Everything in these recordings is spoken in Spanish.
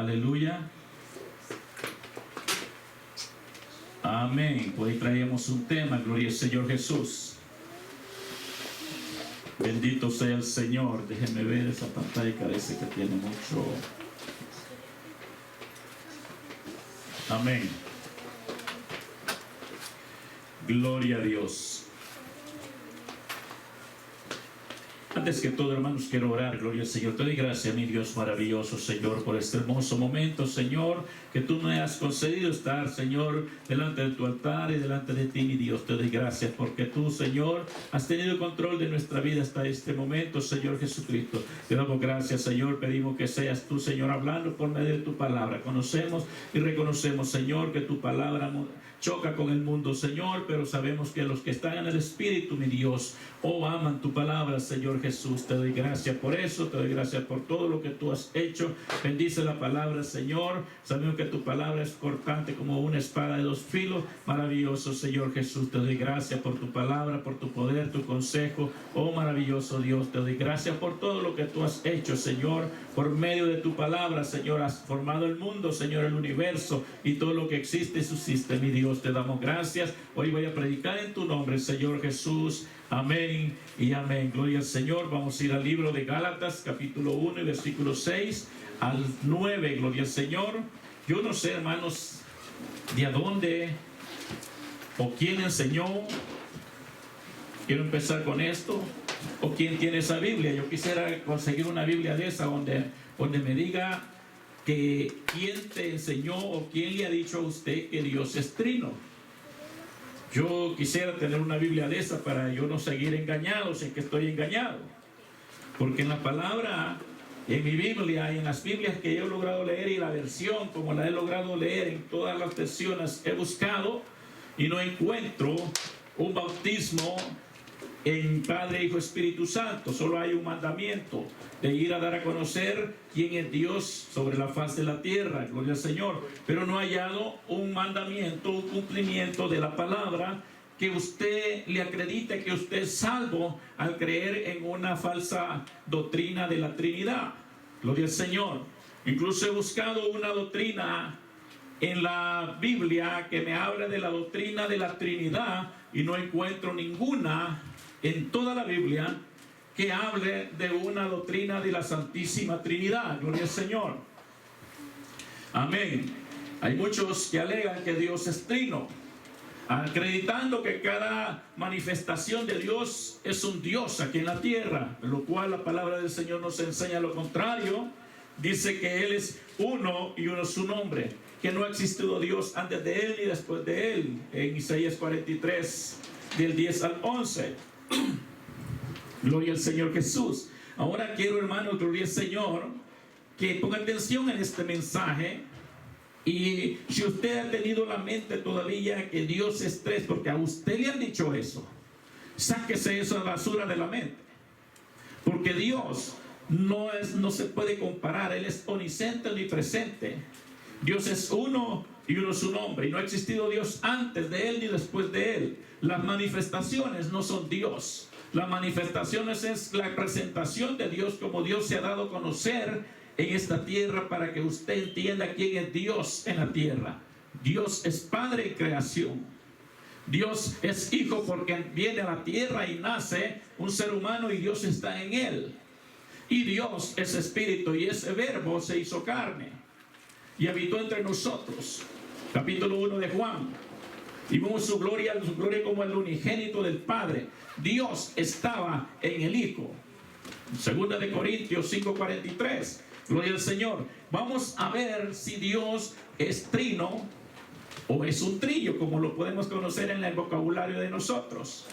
Aleluya. Amén. Hoy traemos un tema, gloria al Señor Jesús. Bendito sea el Señor. Déjenme ver esa pantalla, que parece que tiene mucho. Amén. Gloria a Dios. Antes que todo, hermanos, quiero orar. Gloria al Señor. Te doy gracias, mi Dios maravilloso, Señor, por este hermoso momento, Señor, que tú me has concedido estar, Señor, delante de tu altar y delante de ti, mi Dios. Te doy gracias porque tú, Señor, has tenido control de nuestra vida hasta este momento, Señor Jesucristo. Te damos gracias, Señor. Pedimos que seas tú, Señor, hablando por medio de tu palabra. Conocemos y reconocemos, Señor, que tu palabra choca con el mundo, Señor, pero sabemos que los que están en el Espíritu, mi Dios, aman tu palabra, Señor Jesús. Te doy gracias por eso, te doy gracias por todo lo que tú has hecho. Bendice la palabra, Señor. Sabemos que tu palabra es cortante como una espada de dos filos. Maravilloso, Señor Jesús. Te doy gracias por tu palabra, por tu poder, tu consejo. Oh, maravilloso Dios, te doy gracias por todo lo que tú has hecho, Señor. Por medio de tu palabra, Señor, has formado el mundo, Señor, el universo y todo lo que existe y subsiste, mi Dios. Te damos gracias. Hoy voy a predicar en tu nombre, Señor Jesús. Amén y amén. Gloria al Señor. Vamos a ir al libro de Gálatas, capítulo 1 y versículo 6 al 9. Gloria al Señor. Yo no sé, hermanos, de a dónde o quién enseñó. Quiero empezar con esto. O quién tiene esa Biblia. Yo quisiera conseguir una Biblia de esa donde me diga que quién te enseñó o quién le ha dicho a usted que Dios es trino. Yo quisiera tener una Biblia de esa para yo no seguir engañado, si es que estoy engañado. Porque en la palabra, en mi Biblia y en las Biblias que yo he logrado leer y la versión como la he logrado leer en todas las versiones, he buscado y no encuentro un bautismo en Padre, Hijo, Espíritu Santo. Solo hay un mandamiento de ir a dar a conocer quién es Dios sobre la faz de la tierra. Gloria al Señor. Pero no ha hallado un mandamiento, un cumplimiento de la palabra que usted le acredite que usted es salvo al creer en una falsa doctrina de la Trinidad. Gloria al Señor. Incluso he buscado una doctrina en la Biblia que me habla de la doctrina de la Trinidad y no encuentro ninguna en toda la Biblia que hable de una doctrina de la Santísima Trinidad. Gloria al Señor. Amén. Hay muchos que alegan que Dios es trino, acreditando que cada manifestación de Dios es un Dios aquí en la tierra, lo cual la palabra del Señor nos enseña lo contrario. Dice que Él es uno y uno es su nombre, que no ha existido Dios antes de Él ni después de Él, en Isaías 43 del 10 al 11. Gloria al Señor Jesús. Ahora quiero, hermanos, gloria al Señor, que ponga atención en este mensaje. Y si usted ha tenido la mente todavía que Dios es tres, porque a usted le han dicho eso, sáquese esa basura de la mente. Porque Dios no se puede comparar. Él es omnisciente, omnipresente. Dios es uno y uno es su nombre. Y no ha existido Dios antes de Él ni después de Él. Las manifestaciones no son Dios. Las manifestaciones es la presentación de Dios como Dios se ha dado a conocer en esta tierra para que usted entienda quién es Dios en la tierra. Dios es Padre en creación. Dios es Hijo porque viene a la tierra y nace un ser humano y Dios está en él. Y Dios es Espíritu y ese Verbo se hizo carne y habitó entre nosotros. Capítulo 1 de Juan. Y vimos su gloria como el unigénito del Padre. Dios estaba en el Hijo. Segunda de Corintios 5:43. Gloria al Señor. Vamos a ver si Dios es trino o es un trillo, como lo podemos conocer en el vocabulario de nosotros,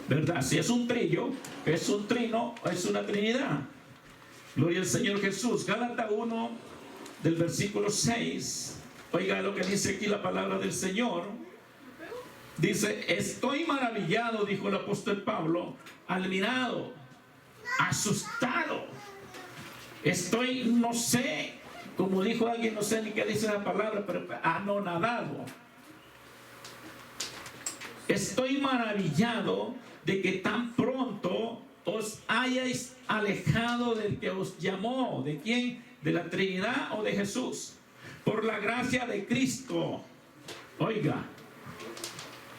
¿verdad? Si es un trillo, es un trino o es una trinidad. Gloria al Señor Jesús. Gálatas 1 del versículo 6. Oiga lo que dice aquí la palabra del Señor. Dice: estoy maravillado, dijo el apóstol Pablo, admirado, asustado. Estoy, no sé, como dijo alguien, no sé ni qué dice la palabra, pero anonadado. Estoy maravillado de que tan pronto os hayáis alejado del que os llamó. ¿De quién? de la Trinidad o de Jesús. Por la gracia de Cristo. Oiga,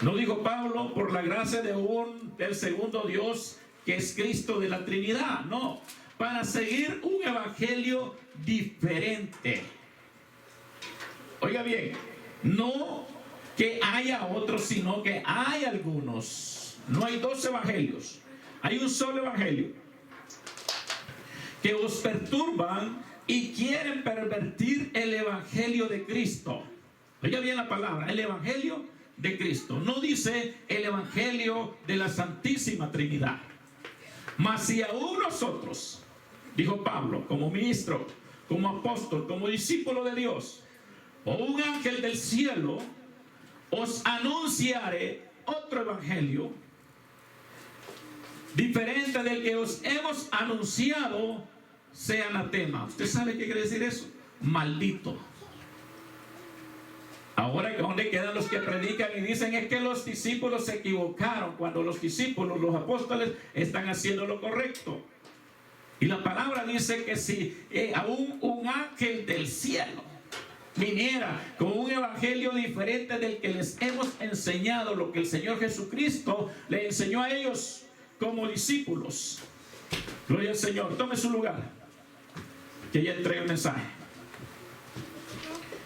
no dijo Pablo por la gracia del segundo Dios, que es Cristo de la Trinidad. No, para seguir un evangelio diferente. Oiga bien, no que haya otros, sino que hay algunos. No hay dos evangelios, hay un solo evangelio, que os perturban y quieren pervertir el evangelio de Cristo. Oiga bien la palabra, el evangelio de Cristo. No dice el evangelio de la Santísima Trinidad. Mas si aún nosotros, dijo Pablo, como ministro, como apóstol, como discípulo de Dios, o un ángel del cielo, os anunciaré otro evangelio diferente del que os hemos anunciado, sea anatema. ¿Usted sabe qué quiere decir eso? Maldito. Ahora, ¿dónde quedan los que predican y dicen es que los discípulos se equivocaron, cuando los discípulos, los apóstoles, están haciendo lo correcto? Y la palabra dice que si aún un ángel del cielo viniera con un evangelio diferente del que les hemos enseñado, lo que el Señor Jesucristo le enseñó a ellos como discípulos. Gloria al Señor. Tome su lugar, que ya entregue el mensaje.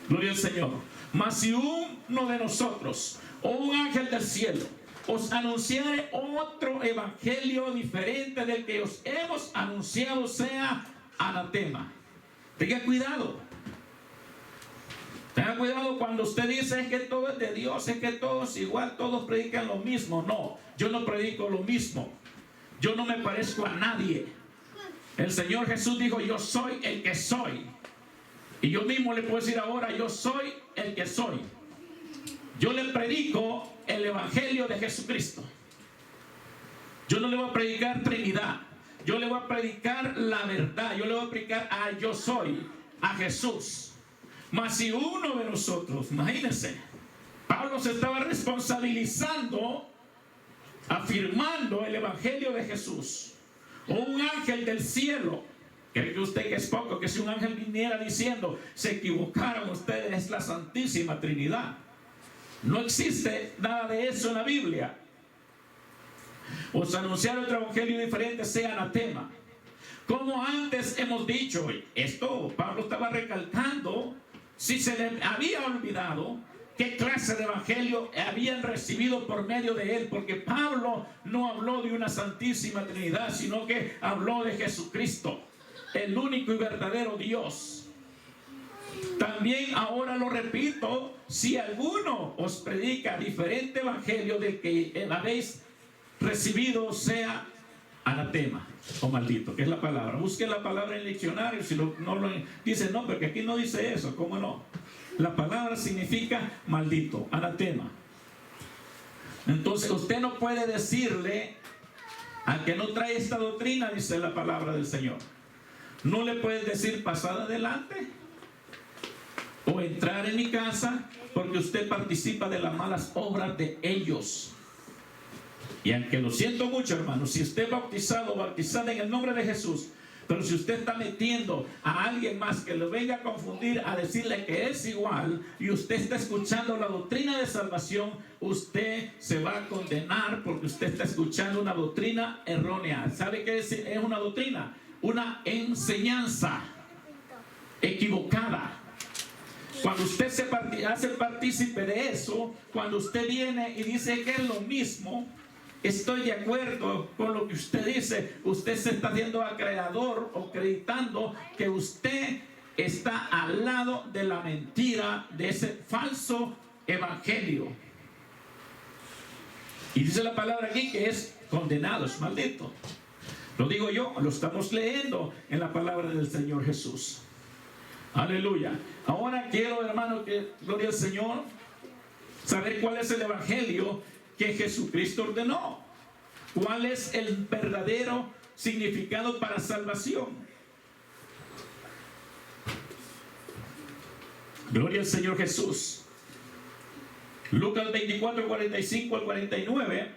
Gloria al Señor. Mas si uno de nosotros o un ángel del cielo os anunciare otro evangelio diferente del que os hemos anunciado, sea anatema. Tenga cuidado. Tenga cuidado cuando usted dice es que todo es de Dios, es que todos igual, todos predican lo mismo. No, yo no predico lo mismo. Yo no me parezco a nadie. El Señor Jesús dijo, yo soy el que soy. Y yo mismo le puedo decir ahora, yo soy el que soy. Yo le predico el evangelio de Jesucristo. Yo no le voy a predicar Trinidad. Yo le voy a predicar la verdad. Yo le voy a predicar a yo soy, a Jesús. Mas si uno de nosotros, imagínense, Pablo se estaba responsabilizando, afirmando el evangelio de Jesús, o un ángel del cielo. ¿Cree que usted que es poco que si un ángel viniera diciendo se equivocaron ustedes, es la Santísima Trinidad? No existe nada de eso en la Biblia. Os anunciar otro evangelio diferente, sea anatema. Como antes hemos dicho, esto Pablo estaba recalcando, si se le había olvidado qué clase de evangelio habían recibido por medio de él, porque Pablo no habló de una Santísima Trinidad, sino que habló de Jesucristo, el único y verdadero Dios. También ahora lo repito, si alguno os predica diferente evangelio del que habéis recibido, sea anatema o maldito, que es la palabra. Busquen la palabra en el diccionario. Si no lo dice, no, porque aquí no dice eso. ¿Cómo no? La palabra significa maldito, anatema. Entonces usted no puede decirle al que no trae esta doctrina, dice la palabra del Señor, no le puedes decir pasar adelante o entrar en mi casa, porque usted participa de las malas obras de ellos. Y aunque lo siento mucho, hermano, si usted es bautizado o bautizada en el nombre de Jesús, pero si usted está metiendo a alguien más que lo venga a confundir, a decirle que es igual, y usted está escuchando la doctrina de salvación, usted se va a condenar, porque usted está escuchando una doctrina errónea. ¿Sabe qué es una doctrina? Una enseñanza equivocada. Cuando usted se hace partícipe de eso, cuando usted viene y dice que es lo mismo, estoy de acuerdo con lo que usted dice, usted se está haciendo acreedor o acreditando que usted está al lado de la mentira, de ese falso evangelio. Y dice la palabra aquí que es condenado, es maldito. Lo digo yo, lo estamos leyendo en la palabra del Señor Jesús. Aleluya. Ahora quiero, hermano, que gloria al Señor, saber cuál es el evangelio que Jesucristo ordenó. ¿Cuál es el verdadero significado para salvación? Gloria al Señor Jesús. Lucas 24, 45 al 49.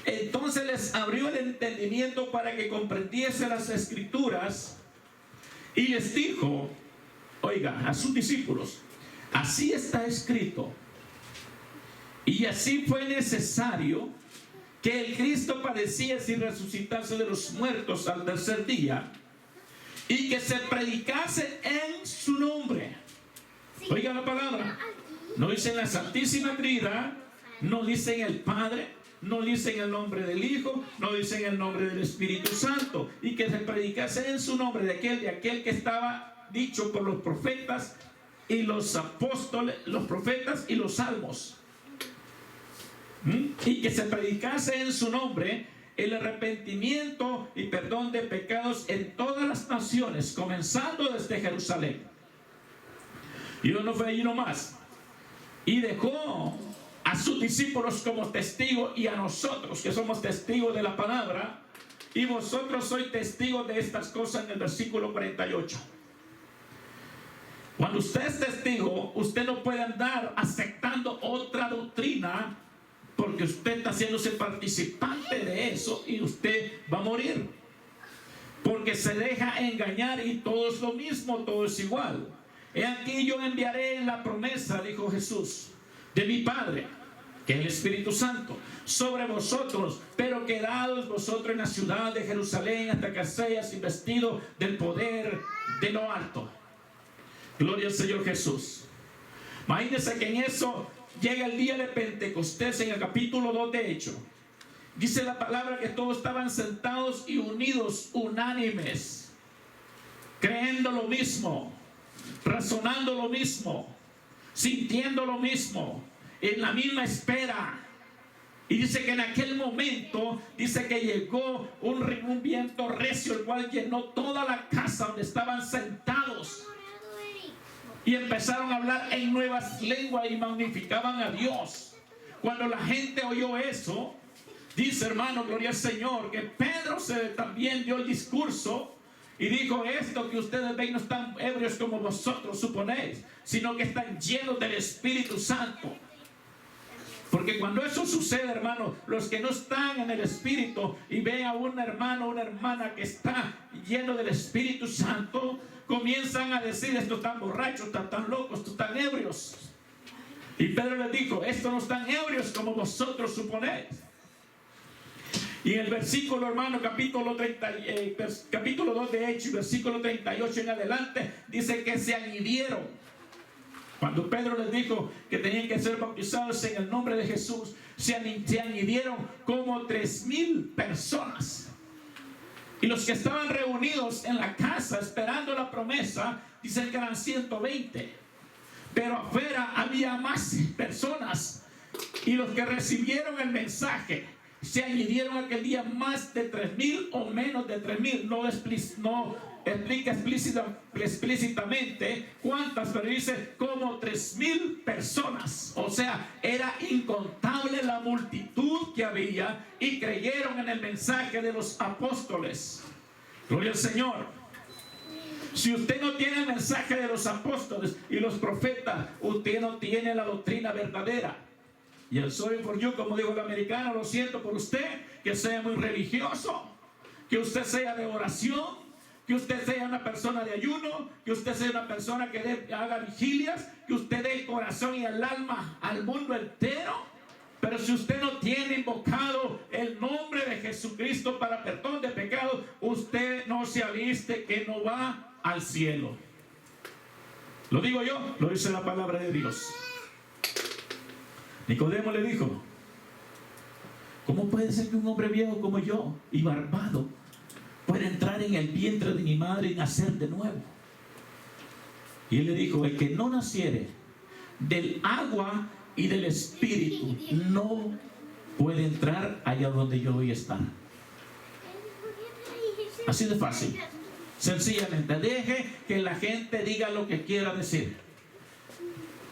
Entonces les abrió el entendimiento para que comprendiese las Escrituras Y les dijo, oiga, a sus discípulos, así está escrito, y así fue necesario que el Cristo padeciese y resucitase de los muertos al tercer día, y que se predicase en su nombre. Oiga la palabra, no dice en la Santísima Trinidad, no dice en el Padre, no dice en el nombre del Hijo, no dice en el nombre del Espíritu Santo, y que se predicase en su nombre de aquel que estaba dicho por los profetas y los apóstoles, los profetas y los salmos. Y que se predicase en su nombre el arrepentimiento y perdón de pecados en todas las naciones, comenzando desde Jerusalén. Y no fue allí nomás, y dejó a sus discípulos como testigos, y a nosotros que somos testigos de la palabra, y vosotros sois testigos de estas cosas, en el versículo 48. Cuando usted es testigo, usted no puede andar aceptando otra doctrina, porque usted está haciéndose participante de eso y usted va a morir, porque se deja engañar y todo es lo mismo, todo es igual. He aquí yo enviaré la promesa, dijo Jesús, de mi Padre, que es el Espíritu Santo, sobre vosotros, pero quedados vosotros en la ciudad de Jerusalén hasta que seáis investidos del poder de lo alto. Gloria al Señor Jesús. Imagínense que en eso llega el día de Pentecostés, en el capítulo 2 de Hechos. Dice la palabra que todos estaban sentados y unidos, unánimes, creyendo lo mismo, razonando lo mismo, sintiendo lo mismo, en la misma espera. Y dice que en aquel momento, dice que llegó un viento recio, el cual llenó toda la casa donde estaban sentados. Y empezaron a hablar en nuevas lenguas y magnificaban a Dios. Cuando la gente oyó eso, dice, hermano, gloria al Señor, que Pedro también dio el discurso y dijo, esto que ustedes ven no están ebrios como vosotros suponéis, sino que están llenos del Espíritu Santo. Porque cuando eso sucede, hermano, los que no están en el Espíritu y ven a un hermano o una hermana que está lleno del Espíritu Santo, comienzan a decir, estos están borrachos, están tan locos, estos están ebrios. Y Pedro les dijo, estos no están ebrios como vosotros suponéis. Y en el versículo, hermano, capítulo 2 de Hechos, versículo 38 en adelante, dice que se añadieron. Cuando Pedro les dijo que tenían que ser bautizados en el nombre de Jesús, se añadieron como 3,000 personas. Y los que estaban reunidos en la casa esperando la promesa, dicen que eran 120. Pero afuera había más personas. Y los que recibieron el mensaje, se añadieron aquel día más de 3,000 o menos de 3,000. No explica explícitamente cuántas, pero dice como 3,000 personas. O sea, era incontable la multitud que había y creyeron en el mensaje de los apóstoles. Gloria al Señor. Si usted no tiene el mensaje de los apóstoles y los profetas, usted no tiene la doctrina verdadera. Y el sorry for you, como dijo el americano, lo siento por usted, que sea muy religioso, que usted sea de oración, que usted sea una persona de ayuno, que usted sea una persona que haga vigilias, que usted dé el corazón y el alma al mundo entero. Pero si usted no tiene invocado el nombre de Jesucristo para perdón de pecados, usted no se aliste que no va al cielo. Lo digo yo, lo dice la palabra de Dios. Nicodemo le dijo, ¿cómo puede ser que un hombre viejo como yo y barbado pueda entrar en el vientre de mi madre y nacer de nuevo? Y él le dijo, el que no naciere del agua y del Espíritu no puede entrar allá donde yo voy a estar. Así de fácil. Sencillamente, deje que la gente diga lo que quiera decir.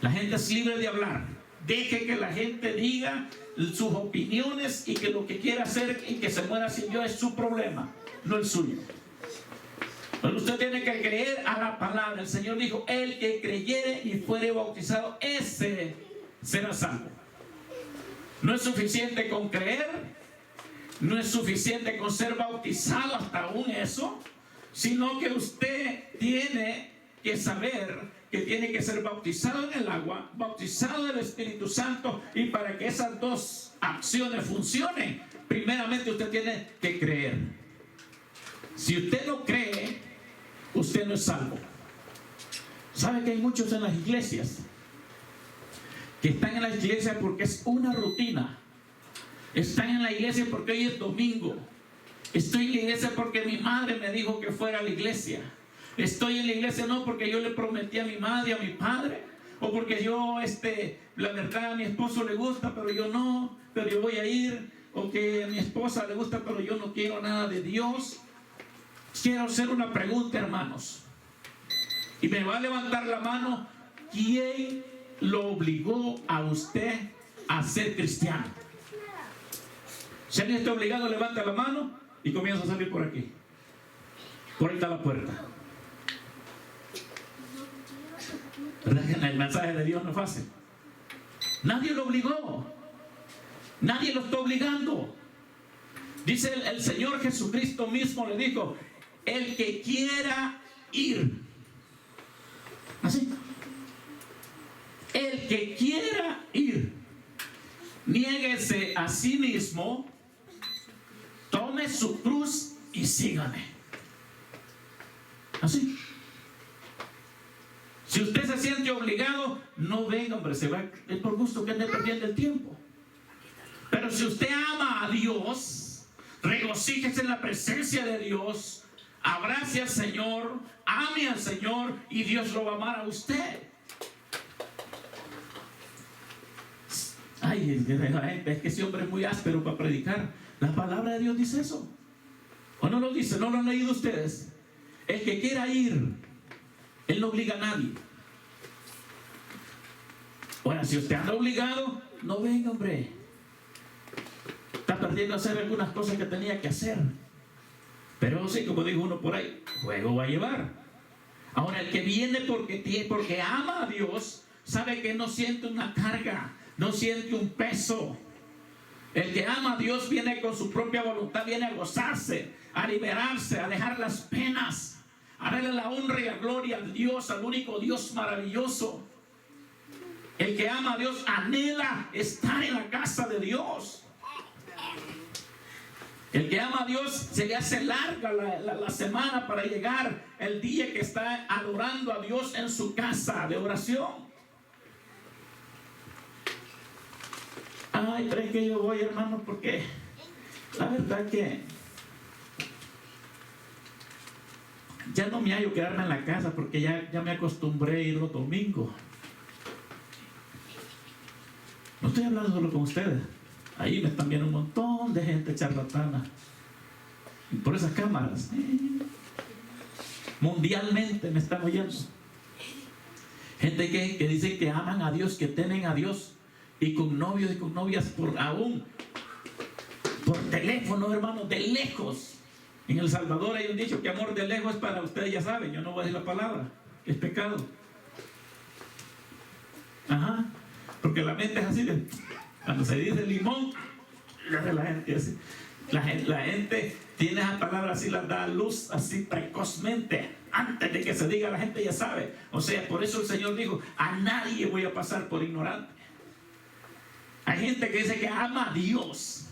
La gente es libre de hablar. Deje que la gente diga sus opiniones y que lo que quiera hacer y que se muera sin Dios es su problema, no el suyo. Pero usted tiene que creer a la palabra. El Señor dijo, el que creyere y fuere bautizado, ese será salvo. No es suficiente con creer, no es suficiente con ser bautizado, hasta aún eso, sino que usted tiene que saber que tiene que ser bautizado en el agua, bautizado del Espíritu Santo, y para que esas dos acciones funcionen, primeramente usted tiene que creer. Si usted no cree, usted no es salvo. ¿Sabe que hay muchos en las iglesias que están en la iglesia porque es una rutina? Están en la iglesia porque hoy es domingo. Estoy en la iglesia porque mi madre me dijo que fuera a la iglesia. Estoy en la iglesia no porque yo le prometí a mi madre, a mi padre, o porque yo, la verdad a mi esposo le gusta, pero yo no, pero yo voy a ir, o que a mi esposa le gusta, pero yo no quiero nada de Dios. Quiero hacer una pregunta, hermanos, y me va a levantar la mano. ¿Quién lo obligó a usted a ser cristiano? Si alguien está obligado, levanta la mano y comienza a salir por aquí. Por ahí está la puerta. ¿Verdad que el mensaje de Dios no es fácil? Nadie lo obligó. Nadie lo está obligando. Dice el Señor Jesucristo mismo, le dijo: el que quiera ir. Así. El que quiera ir, niéguese a sí mismo, tome su cruz y sígame. Así. Si usted se siente obligado, no venga, hombre, se va, es por gusto que ande perdiendo el tiempo. Pero si usted ama a Dios, regocíjese en la presencia de Dios, abrace al Señor, ame al Señor, y Dios lo va a amar a usted. Ay, la gente, es que ese hombre es muy áspero para predicar. La palabra de Dios dice eso. ¿O no lo dice? ¿No lo han leído ustedes? El que quiera ir, Él no obliga a nadie. Ahora, si usted anda obligado, no venga, hombre. Está perdiendo a hacer algunas cosas que tenía que hacer. Pero sí, como dijo uno por ahí, juego va a llevar. Ahora, el que viene porque ama a Dios, sabe que no siente una carga, no siente un peso. El que ama a Dios viene con su propia voluntad, viene a gozarse, a liberarse, a dejar las penas, a darle la honra y la gloria a Dios, al único Dios maravilloso. El que ama a Dios anhela estar en la casa de Dios. El que ama a Dios, se le hace larga la semana para llegar el día que está adorando a Dios en su casa de oración. Ay, pero es que yo voy, hermano, porque la verdad que ya no me hallo quedarme en la casa, porque ya me acostumbré a ir los domingos. No estoy hablando solo con ustedes. Ahí me están viendo un montón de gente charlatana. Y por esas cámaras. Mundialmente me están oyendo. Gente que dice que aman a Dios, que temen a Dios. Y con novios y con novias por teléfono, hermano, de lejos. En El Salvador hay un dicho que amor de lejos es para ustedes, ya saben. Yo no voy a decir la palabra, es pecado. Ajá. Porque la mente es así de, cuando se dice limón, la gente así. La gente tiene esa palabra así, la da a luz así precozmente. Antes de que se diga, la gente ya sabe. O sea, por eso el Señor dijo: a nadie voy a pasar por ignorante. Hay gente que dice que ama a Dios.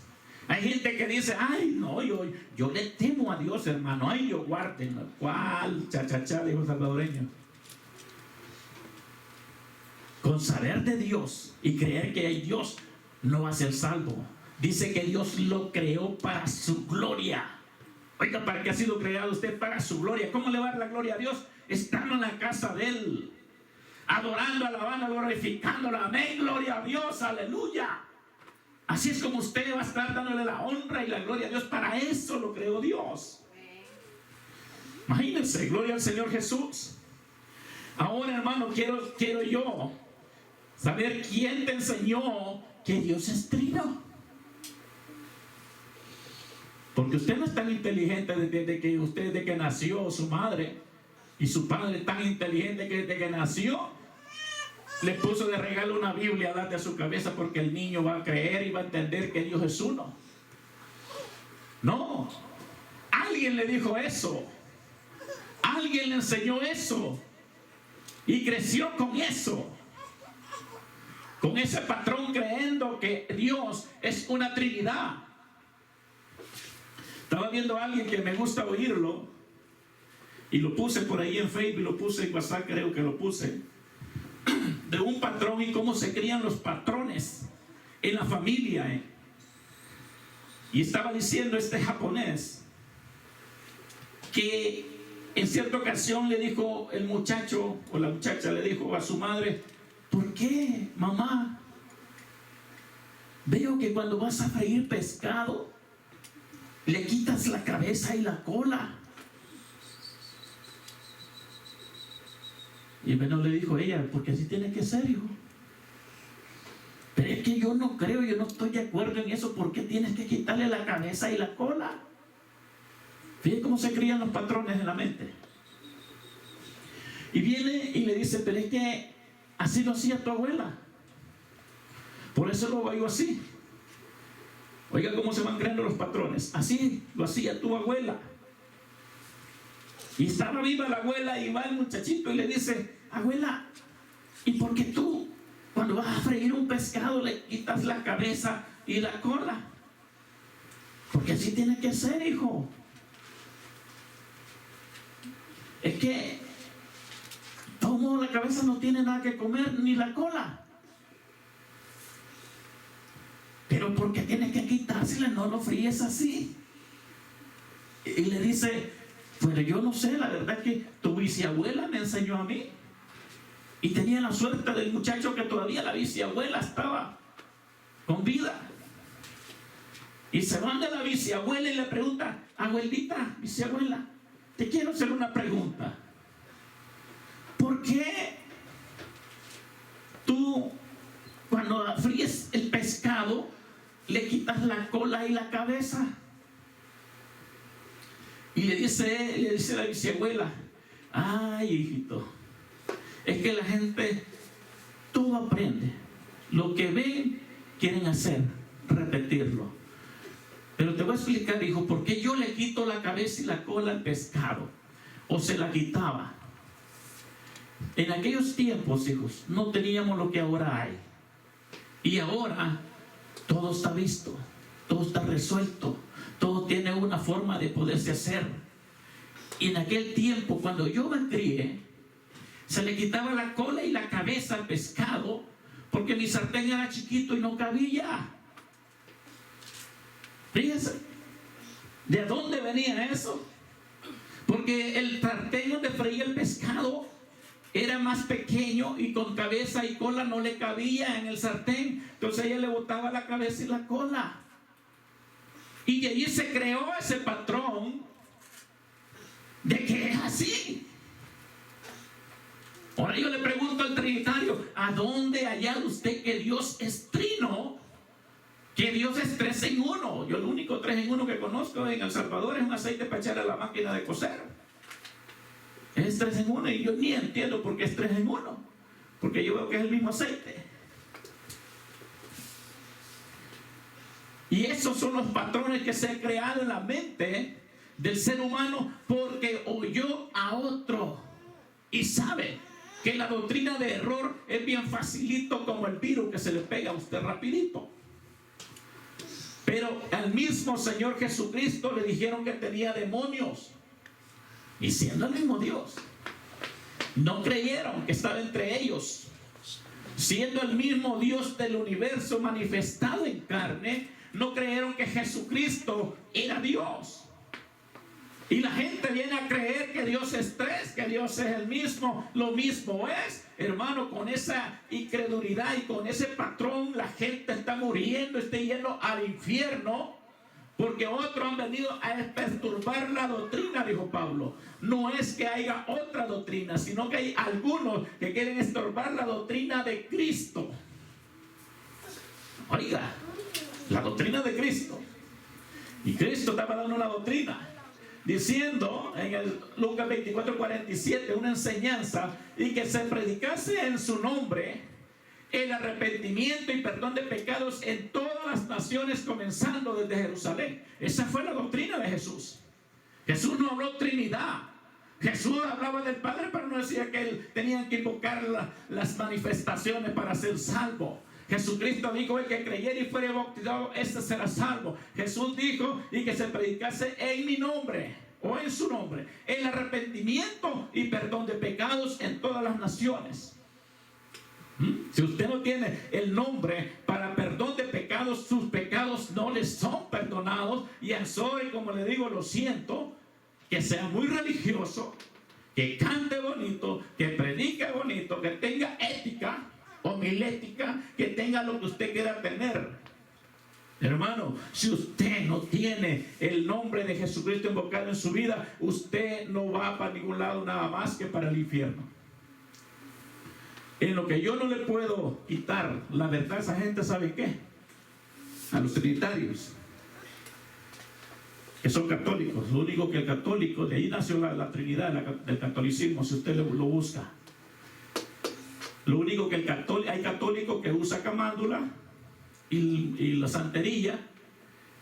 Hay gente que dice: ay, no, yo le temo a Dios, hermano. Ay, yo guarde. ¿Cuál? Cha, dijo el salvadoreño. Con saber de Dios y creer que hay Dios, no va a ser salvo. Dice que Dios lo creó para su gloria. Oiga, ¿para qué ha sido creado usted? Para su gloria. ¿Cómo le va a dar la gloria a Dios? Estando en la casa de Él, adorando, alabando, glorificándola. Amén, gloria a Dios, aleluya. Así es como usted va a estar dándole la honra y la gloria a Dios. Para eso lo creó Dios. Imagínense, gloria al Señor Jesús. Ahora, hermano, quiero yo saber quién te enseñó que Dios es trino. Porque usted no es tan inteligente desde que nació. Su madre y su padre tan inteligente que desde que nació le puso de regalo una Biblia a darle a su cabeza, porque el niño va a creer y va a entender que Dios es uno. No, alguien le dijo eso. Alguien le enseñó eso y creció con eso, con ese patrón, creyendo que Dios es una Trinidad. Estaba viendo a alguien que me gusta oírlo y lo puse por ahí en Facebook, lo puse en WhatsApp, creo que lo puse, de un patrón y cómo se crían los patrones en la familia. Y estaba diciendo este japonés que en cierta ocasión le dijo el muchacho o la muchacha, le dijo a su madre: ¿por qué, mamá? Veo que cuando vas a freír pescado le quitas la cabeza y la cola. Y bueno, le dijo ella: porque así tiene que ser, hijo. Pero es que yo no creo, yo no estoy de acuerdo en eso. ¿Por qué tienes que quitarle la cabeza y la cola? Fíjate cómo se crían los patrones en la mente. Y viene y le dice: pero es que así lo hacía tu abuela, por eso lo hago así. Oiga cómo se van creando los patrones. Así lo hacía tu abuela. Y estaba viva la abuela y va el muchachito y le dice: abuela, ¿y por qué tú cuando vas a freír un pescado le quitas la cabeza y la cola? Porque así tiene que ser, hijo. Es que como la cabeza no tiene nada que comer, ni la cola. Pero porque tienes que quitársela, no lo fríes así. Y le dice: bueno, yo no sé, la verdad que tu bisabuela me enseñó a mí. Y tenía la suerte del muchacho que todavía la bisabuela estaba con vida. Y se van de la bisabuela y le pregunta: abuelita, bisabuela, te quiero hacer una pregunta. ¿Por qué tú, cuando fríes el pescado, le quitas la cola y la cabeza? Y le dice la bisabuela: ay, hijito, es que la gente todo aprende. Lo que ven, quieren hacer, repetirlo. Pero te voy a explicar, hijo, por qué yo le quito la cabeza y la cola al pescado, o se la quitaba. En aquellos tiempos, hijos, no teníamos lo que ahora hay. Y ahora todo está visto, todo está resuelto, todo tiene una forma de poderse hacer. Y en aquel tiempo, cuando yo me crié, se le quitaba la cola y la cabeza al pescado porque mi sartén era chiquito y no cabía. Fíjense, ¿de dónde venía eso? Porque el sartén donde freía el pescado era más pequeño y con cabeza y cola no le cabía en el sartén. Entonces ella le botaba la cabeza y la cola. Y de allí se creó ese patrón de que es así. Ahora yo le pregunto al trinitario: ¿a dónde ha hallado usted que Dios es trino? Que Dios es 3 en 1. Yo el único 3 en 1 que conozco en El Salvador es un aceite para echar a la máquina de coser. Es 3 en 1 y yo ni entiendo por qué es 3 en 1. Porque yo veo que es el mismo aceite. Y esos son los patrones que se han creado en la mente del ser humano porque oyó a otro y sabe que la doctrina de error es bien facilito, como el virus que se le pega a usted rapidito. Pero al mismo Señor Jesucristo le dijeron que tenía demonios, y siendo el mismo Dios, no creyeron que estaba entre ellos. Siendo el mismo Dios del universo manifestado en carne, no creyeron que Jesucristo era Dios. Y la gente viene a creer que Dios es 3, que Dios es el mismo. Lo mismo es, hermano. Con esa incredulidad y con ese patrón, la gente está muriendo, está yendo al infierno, porque otros han venido a perturbar la doctrina, dijo Pablo. No es que haya otra doctrina, sino que hay algunos que quieren estorbar la doctrina de Cristo. Oiga, la doctrina de Cristo. Y Cristo estaba dando una doctrina, diciendo en el Lucas 24:47, una enseñanza: y que se predicase en su nombre el arrepentimiento y perdón de pecados en todas las naciones, comenzando desde Jerusalén. Esa fue la doctrina de Jesús. Jesús no habló Trinidad, Jesús hablaba del Padre, pero no decía que él tenían que invocar las manifestaciones para ser salvo. Jesucristo dijo: el que creyere y fuere bautizado, este será salvo. Jesús dijo: y que se predicase en mi nombre, o en su nombre, el arrepentimiento y perdón de pecados en todas las naciones. Si usted no tiene el nombre para perdón de pecados, sus pecados no les son perdonados. Y hoy, como le digo, lo siento, que sea muy religioso, que cante bonito, que predique bonito, que tenga ética, homilética, que tenga lo que usted quiera tener. Hermano, si usted no tiene el nombre de Jesucristo invocado en su vida, usted no va para ningún lado, nada más que para el infierno. En lo que yo no le puedo quitar la verdad a esa gente, ¿sabe qué? A los trinitarios, que son católicos. Lo único que el católico, de ahí nació la Trinidad del catolicismo, si usted lo busca. Lo único que hay católico que usa camándula y la santería,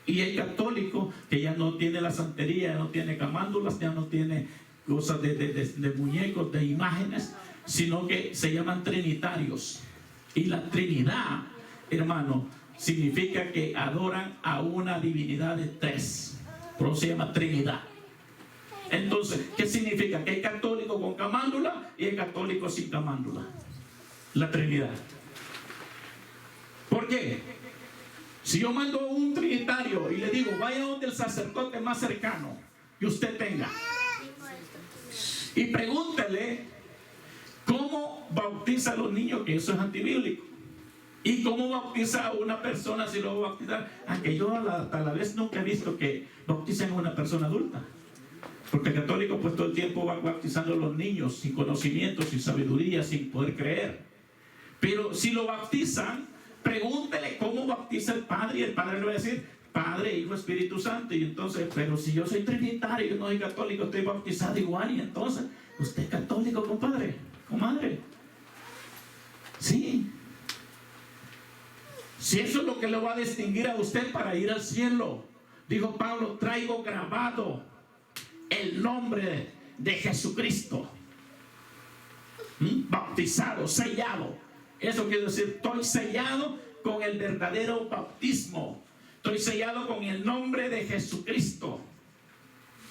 y hay católico que ya no tiene la santería, ya no tiene camándulas, ya no tiene cosas de muñecos, de imágenes, sino que se llaman trinitarios. Y la Trinidad, hermano, significa que adoran a una divinidad de tres. Por eso se llama Trinidad. Entonces, ¿qué significa? Que hay católico con camándula y hay católico sin camándula. La Trinidad. ¿Por qué? Si yo mando a un trinitario y le digo: vaya donde el sacerdote más cercano que usted tenga y pregúntele cómo bautiza a los niños, que eso es antibíblico, y cómo bautiza a una persona, si lo va a bautizar, aunque yo a la vez nunca he visto que bauticen a una persona adulta, porque el católico pues todo el tiempo va bautizando a los niños sin conocimiento, sin sabiduría, sin poder creer. Pero si lo bautizan, pregúntele cómo bautiza el Padre, y el Padre le va a decir: Padre, Hijo, Espíritu Santo. Y entonces, pero si yo soy trinitario, yo no soy católico, estoy bautizado igual. Y entonces, usted es católico, compadre, comadre. Sí. Si eso es lo que lo va a distinguir a usted para ir al cielo. Dijo Pablo: traigo grabado el nombre de Jesucristo. Bautizado, sellado. Eso quiere decir: estoy sellado con el verdadero bautismo. Estoy sellado con el nombre de Jesucristo.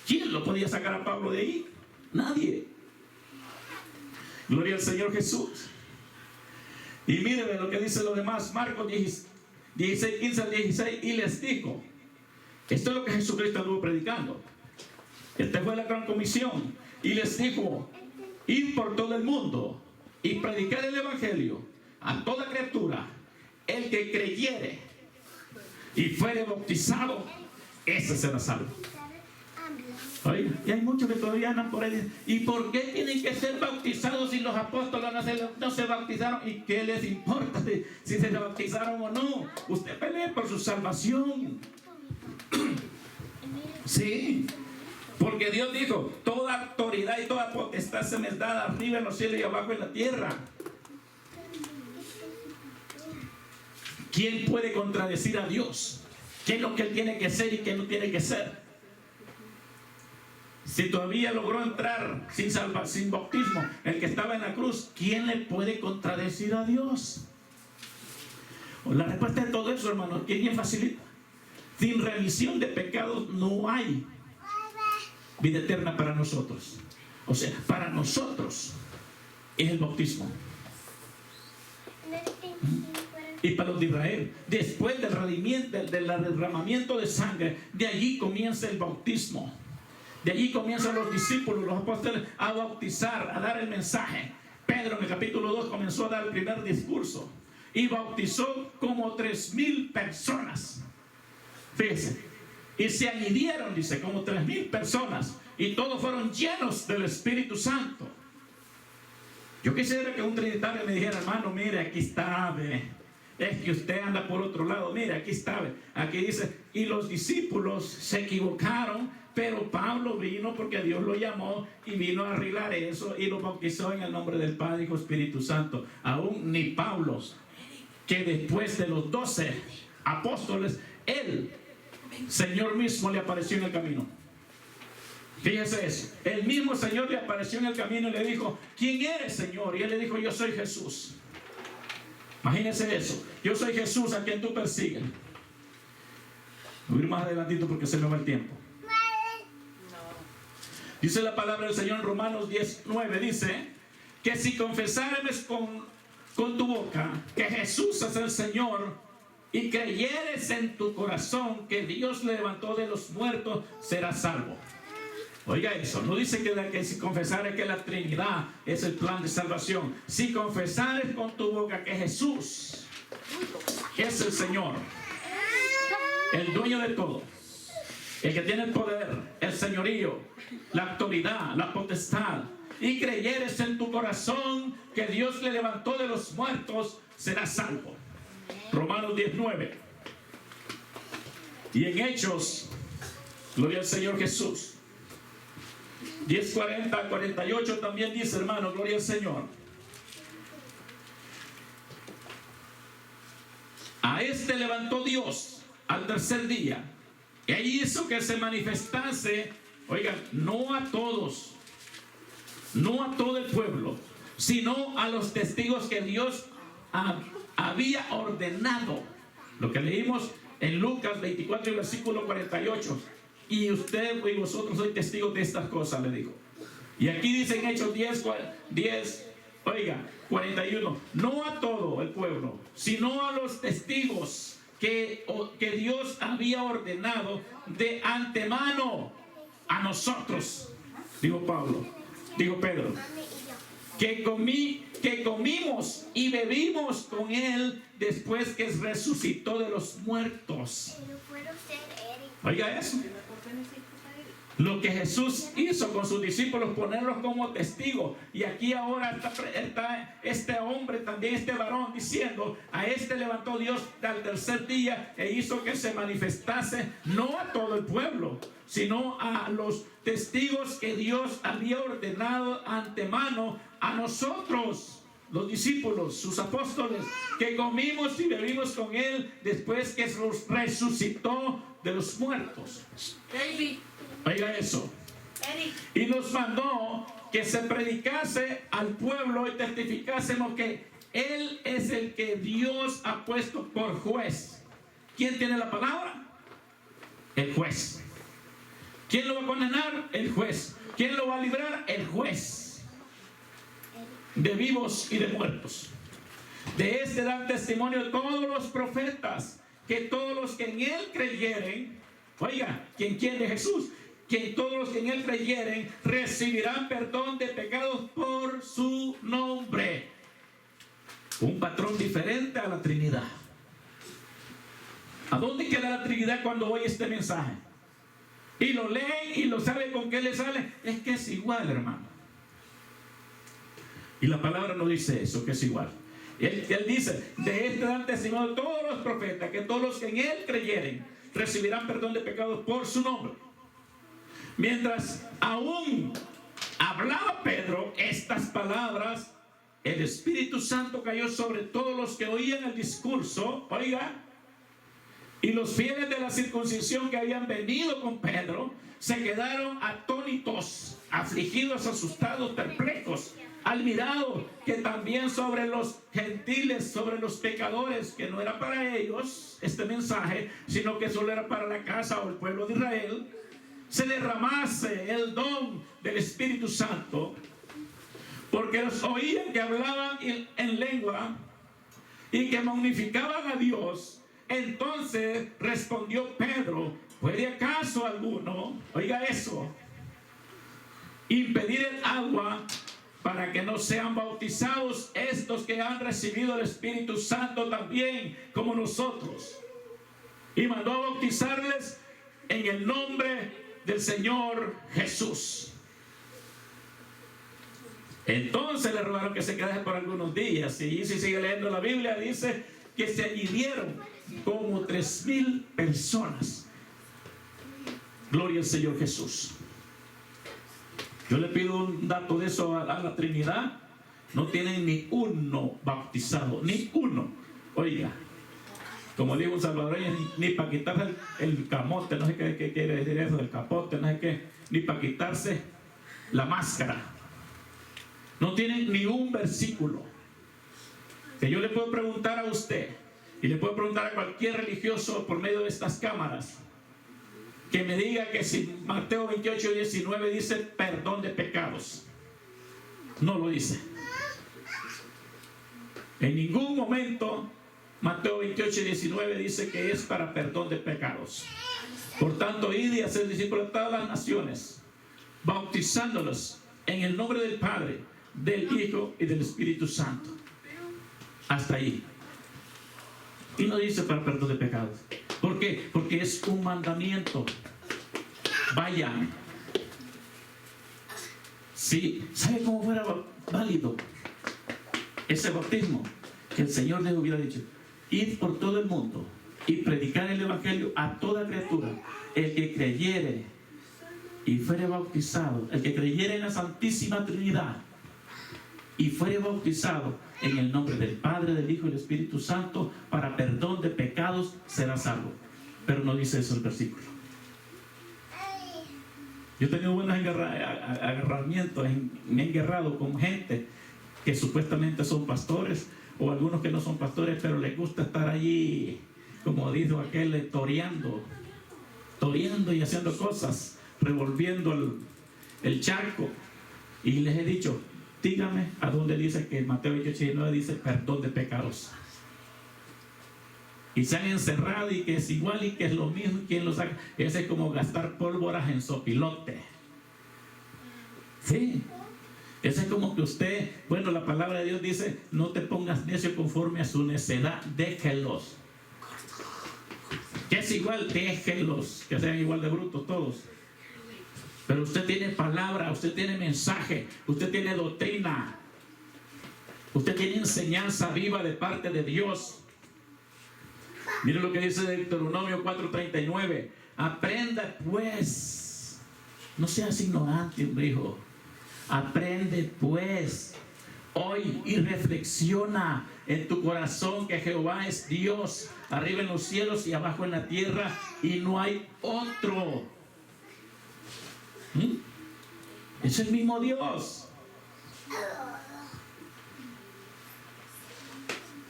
¿Quién lo podía sacar a Pablo de ahí? Nadie. Gloria al Señor Jesús. Y miren lo que dice lo demás. Marcos 16, 15 al 16. Y les dijo: esto es lo que Jesucristo anduvo predicando. Esta fue la gran comisión. Y les dijo: id por todo el mundo y predicar el evangelio a toda criatura. El que creyere y fuere bautizado, ese será salvo. Oiga, y hay muchos que todavía andan por ahí. ¿Y por qué tienen que ser bautizados si los apóstoles no se bautizaron? ¿Y qué les importa si se bautizaron o no? Usted pelee por su salvación. Sí, porque Dios dijo: toda autoridad y toda potestad se me es dada arriba en los cielos y abajo en la tierra. ¿Quién puede contradecir a Dios? ¿Qué es lo que Él tiene que ser y qué no tiene que ser? Si todavía logró entrar sin bautismo el que estaba en la cruz, ¿quién le puede contradecir a Dios? La respuesta de todo eso, hermano, que bien facilita. Sin remisión de pecados no hay vida eterna para nosotros. O sea, para nosotros es el bautismo. Y para los de Israel, después del derramamiento de sangre, de allí comienza el bautismo. De allí comienzan los discípulos, los apóstoles, a bautizar, a dar el mensaje. Pedro en el capítulo 2 comenzó a dar el primer discurso y bautizó como 3,000 personas. Fíjense. Y se añadieron, dice, como 3,000 personas, y todos fueron llenos del Espíritu Santo. Yo quisiera que un trinitario me dijera: hermano, mire, aquí está, es que usted anda por otro lado. Mire, aquí está, aquí dice: y los discípulos se equivocaron, pero Pablo vino porque Dios lo llamó y vino a arreglar eso y lo bautizó en el nombre del Padre, Hijo, Espíritu Santo. Aún ni Pablo, que después de los 12 apóstoles, el Señor mismo le apareció en el camino. Fíjese eso. El mismo Señor le apareció en el camino y le dijo: ¿quién eres, Señor? Y él le dijo: yo soy Jesús. Imagínese eso. Yo soy Jesús a quien tú persigues. Voy a ir más adelantito porque se me va el tiempo. Dice la palabra del Señor en Romanos 10:9. Dice que si confesares con tu boca que Jesús es el Señor y creyeres en tu corazón que Dios le levantó de los muertos, serás salvo. Oiga eso, no dice que si confesares que la Trinidad es el plan de salvación. Si confesares con tu boca que Jesús es el Señor, el dueño de todo, el que tiene el poder, el señorío, la autoridad, la potestad, y creyeres en tu corazón que Dios le levantó de los muertos, serás salvo. Romanos 10:9. Y en Hechos, gloria al Señor Jesús, 10:40-48 también dice, hermano, gloria al Señor. A este levantó Dios al tercer día e hizo que se manifestase, oigan, no a todos, no a todo el pueblo, sino a los testigos que Dios había ordenado. Lo que leímos en Lucas 24 y versículo 48. Y usted y vosotros sois testigos de estas cosas, le dijo. Y aquí dice en Hechos 41. No a todo el pueblo, sino a los testigos que Dios había ordenado de antemano a nosotros, dijo Pedro, que comimos y bebimos con él después que resucitó de los muertos. Oiga eso. Lo que Jesús hizo con sus discípulos, ponerlos como testigos. Y aquí ahora está este hombre, también este varón, diciendo: a este levantó Dios al tercer día e hizo que se manifestase no a todo el pueblo, sino a los testigos que Dios había ordenado antemano a nosotros, los discípulos, sus apóstoles, que comimos y bebimos con él después que resucitó de los muertos. Oiga eso. Y nos mandó que se predicase al pueblo y testificásemos que él es el que Dios ha puesto por juez. ¿Quién tiene la palabra? El juez. ¿Quién lo va a condenar? El juez. ¿Quién lo va a librar? El juez. De vivos y de muertos. De este dan testimonio todos los profetas, que todos los que en él creyeren, oiga, ¿quién quiere? Jesús, que todos los que en él creyeren recibirán perdón de pecados por su nombre. Un patrón diferente a la Trinidad. ¿A dónde queda la Trinidad cuando oye este mensaje? Y lo leen y lo saben con qué le sale. Es que es igual, hermano. Y la palabra no dice eso, que es igual. Él dice: de este dan testimonio todos los profetas, que todos los que en él creyeren recibirán perdón de pecados por su nombre. Mientras aún hablaba Pedro estas palabras, el Espíritu Santo cayó sobre todos los que oían el discurso, oiga, y los fieles de la circuncisión que habían venido con Pedro se quedaron atónitos, afligidos, asustados, perplejos, al mirado que también sobre los gentiles, sobre los pecadores, que no era para ellos este mensaje, sino que solo era para la casa o el pueblo de Israel, se derramase el don del Espíritu Santo, porque los oían que hablaban en lengua y que magnificaban a Dios. Entonces respondió Pedro: ¿puede acaso alguno, oiga eso, impedir el agua para que no sean bautizados estos que han recibido el Espíritu Santo también como nosotros? Y mandó a bautizarles en el nombre del Señor Jesús. Entonces le rogaron que se quedase por algunos días. Y si sigue leyendo la Biblia, dice que se añadieron como 3,000 personas. Gloria al Señor Jesús. Yo le pido un dato de eso a la Trinidad. No tienen ni uno bautizado, ni uno. Oiga, como digo un salvadoreño, ni para quitarse el camote, no sé qué quiere decir eso, el capote, no sé qué, ni para quitarse la máscara. No tienen ni un versículo. Que yo le puedo preguntar a usted, y le puedo preguntar a cualquier religioso por medio de estas cámaras, que me diga que si Mateo 28, 19 dice perdón de pecados. No lo dice. En ningún momento Mateo 28, 19 dice que es para perdón de pecados. Por tanto, id y haced discípulos de todas las naciones, bautizándolos en el nombre del Padre, del Hijo y del Espíritu Santo. Hasta ahí. Y no dice para perdón de pecados. ¿Por qué? Porque es un mandamiento. Vayan. Sí, ¿sabe cómo fuera válido ese bautismo? Que el Señor les hubiera dicho: id por todo el mundo y predicar el Evangelio a toda criatura. El que creyere y fuere bautizado, el que creyere en la Santísima Trinidad y fuere bautizado en el nombre del Padre, del Hijo y del Espíritu Santo para perdón de pecados, será salvo. Pero no dice eso el versículo. Yo he tenido buenos agarramientos, me he enguerrado con gente que supuestamente son pastores, o algunos que no son pastores, pero les gusta estar allí, como dijo aquel, toreando y haciendo cosas, revolviendo el charco. Y les he dicho: dígame a dónde dice que Mateo 28, 19 dice perdón de pecados. Y se han encerrado y que es igual y que es lo mismo. ¿Quién lo saca? Ese es como gastar pólvoras en sopilote. Sí. Ese es como que usted, bueno, la palabra de Dios dice: no te pongas necio conforme a su necedad, déjelos. Que es igual, déjelos, que sean igual de brutos todos. Pero usted tiene palabra, usted tiene mensaje, usted tiene doctrina, usted tiene enseñanza viva de parte de Dios. Mire lo que dice Deuteronomio 4:39. Aprenda pues, no seas ignorante, hombre, hijo. Aprende pues hoy y reflexiona en tu corazón que Jehová es Dios, arriba en los cielos y abajo en la tierra, y no hay otro. Es el mismo Dios.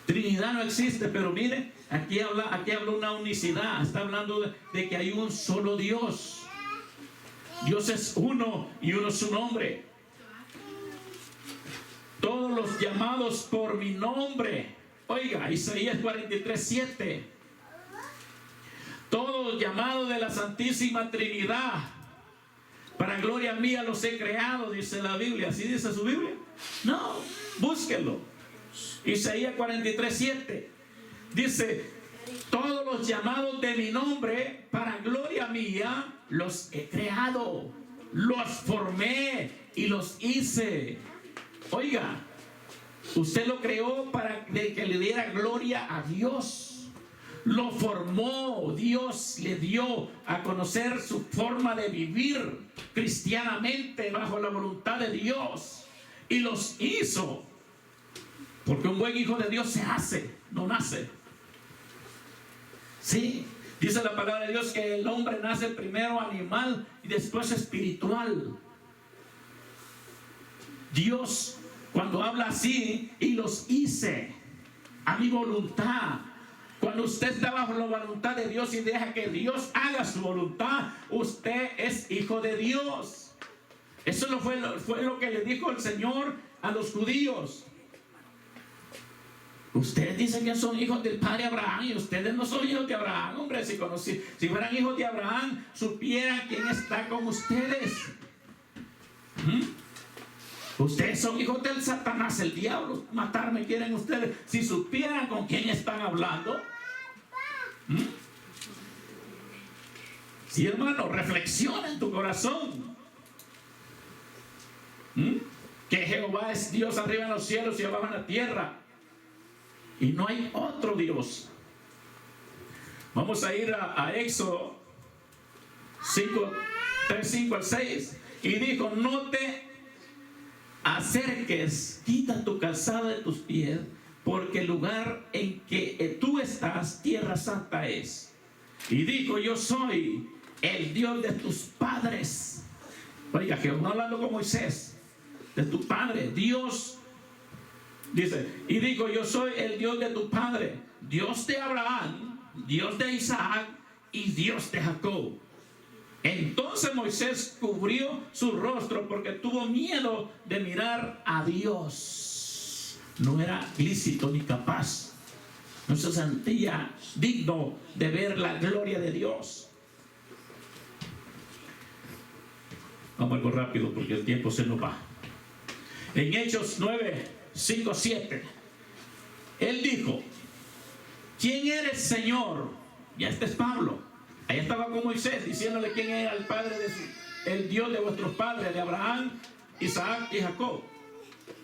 Trinidad no existe, pero mire, aquí habla una unicidad. Está hablando de que hay un solo Dios. Dios es uno y uno es su nombre. Todos los llamados por mi nombre. Oiga, Isaías 43:7. Todos los llamados de la Santísima Trinidad, para gloria mía los he creado, dice la Biblia. ¿Sí dice su Biblia? No, búsquenlo. Isaías 43:7 dice: todos los llamados de mi nombre, para gloria mía, los he creado, los formé y los hice. Oiga, usted lo creó para que le diera gloria a Dios. Lo formó, Dios le dio a conocer su forma de vivir cristianamente bajo la voluntad de Dios, y los hizo. Porque un buen hijo de Dios se hace, no nace. Sí, dice la palabra de Dios que el hombre nace primero animal y después espiritual. Dios, cuando habla así, y los hice a mi voluntad. Cuando usted está bajo la voluntad de Dios y deja que Dios haga su voluntad, usted es hijo de Dios. Eso fue lo que le dijo el Señor a los judíos. Ustedes dicen que son hijos del padre Abraham, y ustedes no son hijos de Abraham. Hombre, si fueran hijos de Abraham, supieran quién está con ustedes. Ustedes son hijos del Satanás, el diablo. Matarme quieren ustedes. Si supieran con quién están hablando. Sí, hermano, reflexiona en tu corazón. Que Jehová es Dios arriba en los cielos y abajo en la tierra, y no hay otro Dios. Vamos a ir a Éxodo 3:5 al 6. Y dijo: no te acerques, quita tu calzado de tus pies, porque el lugar en que tú estás, tierra santa es. Y dijo, yo soy el Dios de tus padres. Oiga, Jehová hablando con Moisés, de tu padre, Dios. Dice, y dijo, yo soy el Dios de tu padre, Dios de Abraham, Dios de Isaac y Dios de Jacob. Entonces Moisés cubrió su rostro porque tuvo miedo de mirar a Dios. No era lícito ni capaz. No se sentía digno de ver la gloria de Dios. Vamos algo rápido porque el tiempo se nos va. En Hechos 9, 5, 7, él dijo, ¿quién eres, Señor? Ya este es Pablo. Ahí estaba con Moisés diciéndole quién era el padre el Dios de vuestros padres, de Abraham, Isaac y Jacob,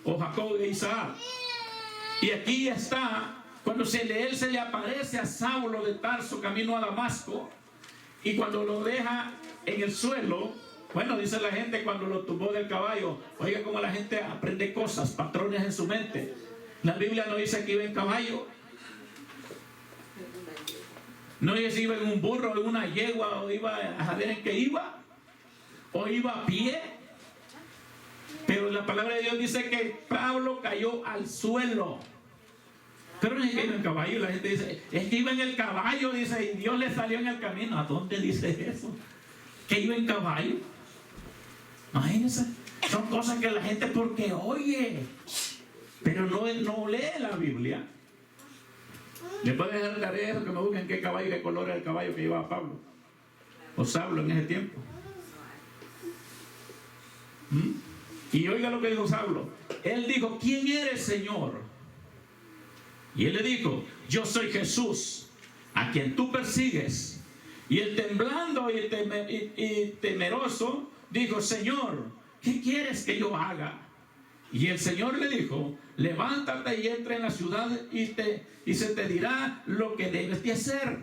o Jacob e Isaac. Y aquí está cuando él se le aparece a Saulo de Tarso camino a Damasco, y cuando lo deja en el suelo. Bueno, dice la gente cuando lo tumbó del caballo, oiga cómo la gente aprende cosas, patrones en su mente. La Biblia no dice que iba en caballo, no dice si iba en un burro, en una yegua, o iba a saber en qué iba, o iba a pie. Pero la palabra de Dios dice que Pablo cayó al suelo. Pero no es que iba en caballo. La gente dice, es que iba en el caballo, dice, y Dios le salió en el camino. ¿A dónde dice eso? Que iba en caballo. Imagínense, son cosas que la gente porque oye, pero no lee la Biblia. Le pueden dejar tarea eso, que me busquen qué caballo, qué color era el caballo que llevaba Pablo o Saulo en ese tiempo. Y oiga lo que dijo Saulo. Él dijo, ¿quién eres, Señor? Y él le dijo, yo soy Jesús, a quien tú persigues. Y él temblando y temeroso dijo, Señor, ¿qué quieres que yo haga? Y el Señor le dijo, levántate y entra en la ciudad y se te dirá lo que debes de hacer.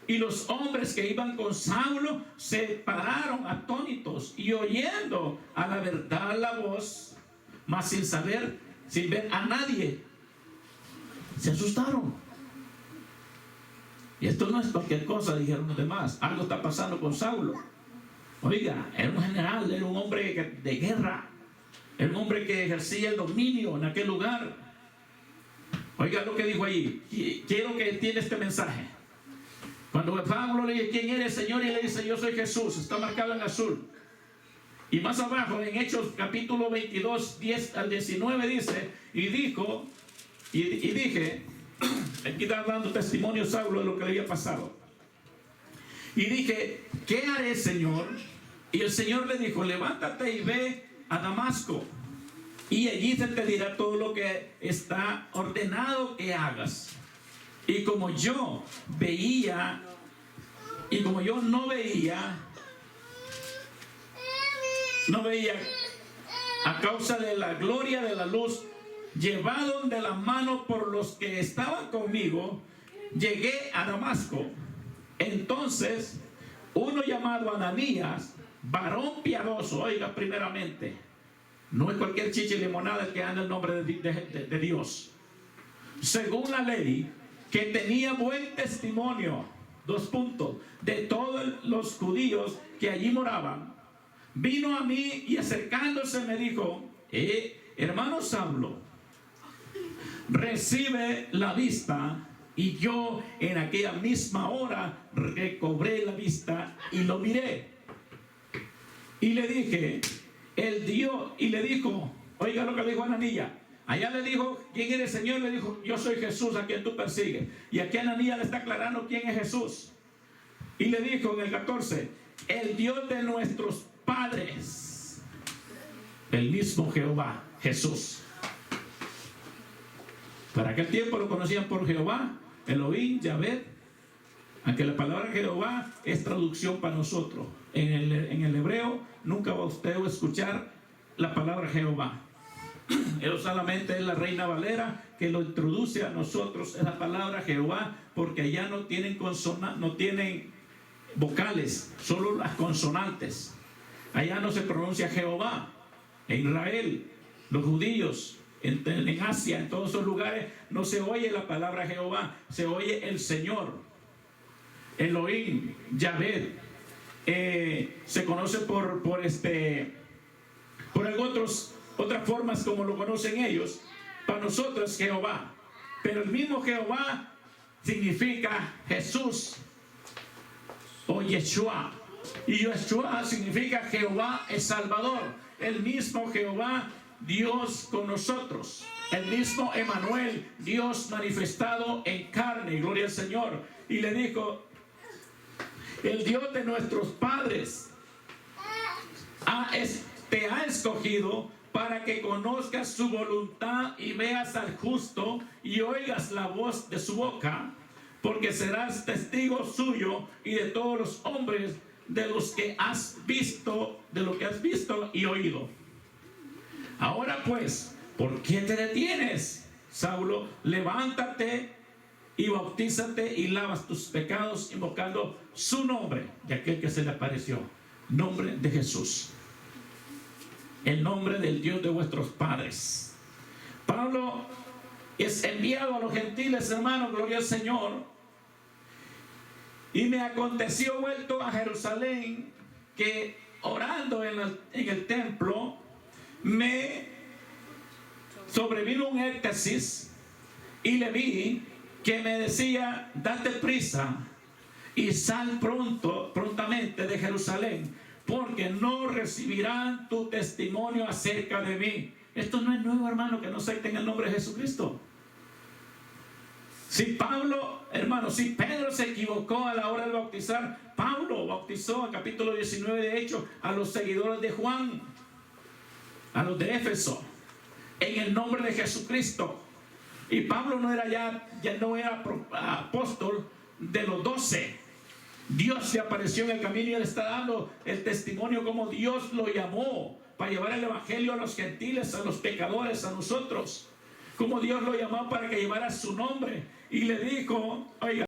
Y los hombres que iban con Saulo se pararon atónitos y oyendo a la verdad la voz, mas sin ver a nadie, se asustaron. Y esto no es cualquier cosa, dijeron los demás. Algo está pasando con Saulo. Oiga, era un general, era un hombre de guerra, era un hombre que ejercía el dominio en aquel lugar. Oiga lo que dijo allí. Quiero que entienda este mensaje. Cuando Pablo le dice, ¿quién eres, Señor? Y le dice, yo soy Jesús. Está marcado en azul. Y más abajo, en Hechos capítulo 22, 10 al 19, dice, y dijo, y dije, aquí está dando testimonio Saulo de lo que le había pasado. Y dije, ¿qué haré, Señor? Y el Señor le dijo, levántate y ve a Damasco, y allí se te dirá todo lo que está ordenado que hagas. Y como yo no veía a causa de la gloria de la luz, llevado de la mano por los que estaban conmigo, llegué a Damasco. Entonces uno llamado Ananías, varón piadoso, oiga, primeramente, no es cualquier chicha y limonada el que anda el nombre de Dios, según la ley, que tenía buen testimonio, de todos los judíos que allí moraban, vino a mí y acercándose me dijo, hermano Saulo, recibe la vista. Y yo en aquella misma hora recobré la vista y lo miré. Y le dije, y le dijo, oiga lo que le dijo Ananías. Allá le dijo, ¿quién eres, Señor? Le dijo, yo soy Jesús a quien tú persigues. Y aquí Ananías le está aclarando quién es Jesús. Y le dijo en el 14, el Dios de nuestros padres, el mismo Jehová, Jesús. Para aquel tiempo lo conocían por Jehová, Elohim, Yahvé, aunque la palabra Jehová es traducción para nosotros. En el hebreo nunca va usted a escuchar la palabra Jehová. Él solamente es la Reina Valera que lo introduce a nosotros en la palabra Jehová, porque allá no tienen vocales, solo las consonantes. Allá no se pronuncia Jehová. En Israel, los judíos, en Asia, en todos esos lugares, no se oye la palabra Jehová, se oye el Señor, Elohim, Yahvé. Se conoce por otras formas como lo conocen ellos. Para nosotros Jehová, pero el mismo Jehová significa Jesús o Yeshua, y Yeshua significa Jehová es Salvador. El mismo Jehová, Dios con nosotros, el mismo Emmanuel, Dios manifestado en carne, gloria al Señor. Y le dijo: el Dios de nuestros padres te ha escogido para que conozcas su voluntad y veas al justo y oigas la voz de su boca, porque serás testigo suyo y de todos los hombres de los que has visto, de lo que has visto y oído. Ahora pues, ¿por qué te detienes, Saulo? Levántate y bautízate y lavas tus pecados, invocando su nombre, de aquel que se le apareció, nombre de Jesús, el nombre del Dios de vuestros padres. Pablo es enviado a los gentiles, hermanos, gloria al Señor. Y me aconteció, vuelto a Jerusalén, que orando en el templo, me sobrevino un éxtasis, y le vi que me decía: date prisa y sal prontamente de Jerusalén, porque no recibirán tu testimonio acerca de mí. Esto no es nuevo, hermano, que no acepten el nombre de Jesucristo. Si Pablo, hermano, si Pedro se equivocó a la hora de bautizar, Pablo bautizó en capítulo 19 de Hechos a los seguidores de Juan, a los de Éfeso, en el nombre de Jesucristo. Y Pablo ya no era apóstol de los 12. Dios se apareció en el camino y él está dando el testimonio como Dios lo llamó para llevar el evangelio a los gentiles, a los pecadores, a nosotros. Como Dios lo llamó para que llevara su nombre. Y le dijo: oiga,